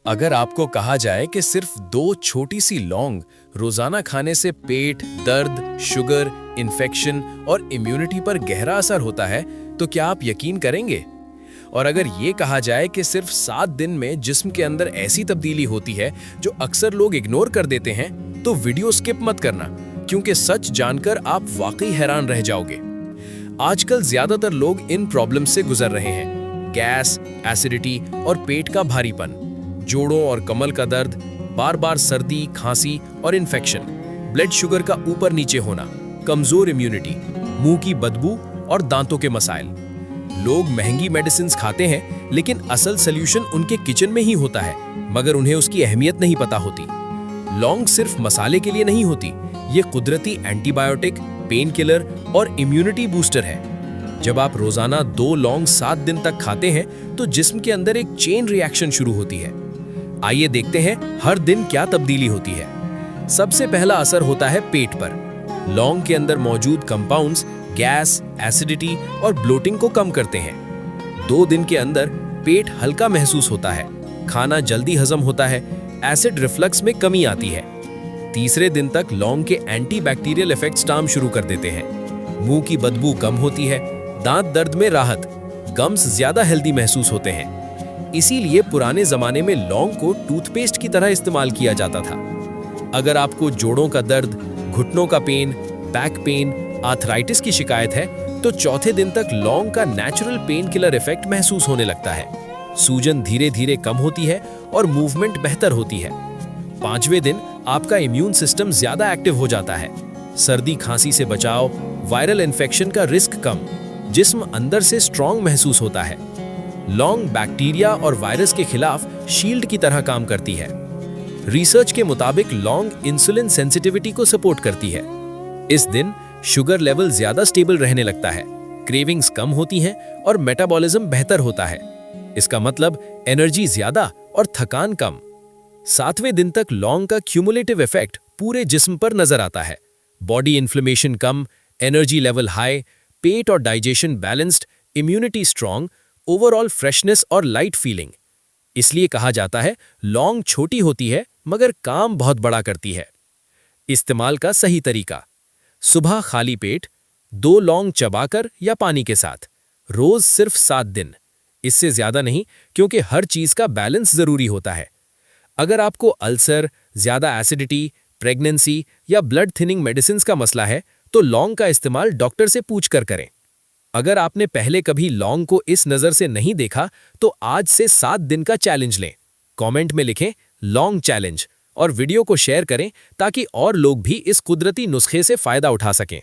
अगर आपको कहा जाए कि सिर्फ 2 छोटी सी लौंग रोजाना खाने से पेट, दर्द, शुगर, इन्फेक्शन और इम्यूनिटी पर गहरा असर होता है, तो क्या आप यकीन करेंगे? और अगर ये कहा जाए कि सिर्फ 7 दिन में जिस्म के अंदर ऐसी तब्दीली होती है जो अक्सर लोग इग्नोर कर देते हैं, तो वीडियो स्किप मत करना, क्योंकि सच जानकर आप वाकई हैरान रह जाओगे। आजकल ज्यादातर लोग इन प्रॉब्लम से गुजर रहे हैं: गैस, एसिडिटी और पेट का भारीपन, जोड़ों और कमर का दर्द, बार बार सर्दी, खांसी और इन्फेक्शन, ब्लड शुगर का ऊपर नीचे होना, कमजोर इम्यूनिटी, मुंह की बदबू और दांतों के मसाइल। लोग महंगी मेडिसिन खाते हैं, लेकिन असल सल्यूशन उनके किचन में ही होता है, मगर उन्हें उसकी अहमियत नहीं पता होती। लौंग सिर्फ मसाले के लिए नहीं होती, ये कुदरती एंटीबायोटिक, पेन किलर और इम्यूनिटी बूस्टर है। जब आप रोजाना 2 लौंग 7 दिन तक खाते हैं, तो जिस्म के अंदर एक चेन रिएक्शन शुरू होती है। आइए देखते हैं हर दिन क्या तब्दीली होती है। सबसे पहला असर होता है पेट पर। लौंग के अंदर मौजूद कंपाउंड्स गैस, एसिडिटी और ब्लोटिंग को कम करते हैं। 2 दिन के अंदर पेट हल्का महसूस होता है, खाना जल्दी हजम होता है, एसिड रिफ्लक्स में कमी आती है। तीसरे दिन तक लौंग के एंटीबैक्टीरियल इफेक्ट्स काम शुरू कर देते हैं। मुंह की बदबू कम होती है, दांत दर्द में राहत, गम्स ज्यादा हेल्दी महसूस होते हैं। इसीलिए पुराने जमाने में लौंग को टूथपेस्ट की तरह इस्तेमाल किया जाता था। अगर आपको जोड़ों का दर्द, घुटनों का पेन, बैक पेन, आर्थराइटिस की शिकायत है, तो चौथे दिन तक लौंग का नेचुरल पेन किलर इफेक्ट महसूस होने लगता है। सूजन धीरे धीरे कम होती है और मूवमेंट बेहतर होती है। 5वें दिन आपका इम्यून सिस्टम ज्यादा एक्टिव हो जाता है। सर्दी खांसी से बचाव, वायरल इन्फेक्शन का रिस्क कम, जिस्म अंदर से स्ट्रांग महसूस होता है। लौंग बैक्टीरिया और वायरस के खिलाफ शील्ड की तरह काम करती है। रिसर्च के मुताबिक लौंग इंसुलिन सेंसिटिविटी को सपोर्ट करती है। इस दिन शुगर लेवल ज्यादा स्टेबल रहने लगता है, क्रेविंग्स कम होती हैं और मेटाबॉलिज्म बेहतर होता है। इसका मतलब एनर्जी ज्यादा और थकान कम। 7वें दिन तक लौंग का क्यूमुलेटिव इफेक्ट पूरे जिस्म पर नजर आता है। बॉडी इन्फ्लेमेशन कम, एनर्जी लेवल हाई, पेट और digestion balanced, immunity strong, overall freshness और लाइट फीलिंग। इसलिए कहा जाता है लौंग छोटी होती है मगर काम बहुत बड़ा करती है। इस्तेमाल का सही तरीका: सुबह खाली पेट 2 लौंग चबाकर या पानी के साथ, रोज सिर्फ 7 दिन, इससे ज्यादा नहीं, क्योंकि हर चीज का बैलेंस जरूरी होता है। अगर आपको अल्सर, ज्यादा एसिडिटी, प्रेगनेंसी या ब्लड थिनिंग मेडिसिन का मसला है, तो लौंग का इस्तेमाल डॉक्टर से पूछकर करें। अगर आपने पहले कभी लौंग को इस नजर से नहीं देखा, तो आज से 7 दिन का चैलेंज लें। कमेंट में लिखें लौंग चैलेंज और वीडियो को शेयर करें, ताकि और लोग भी इस कुदरती नुस्खे से फायदा उठा सकें।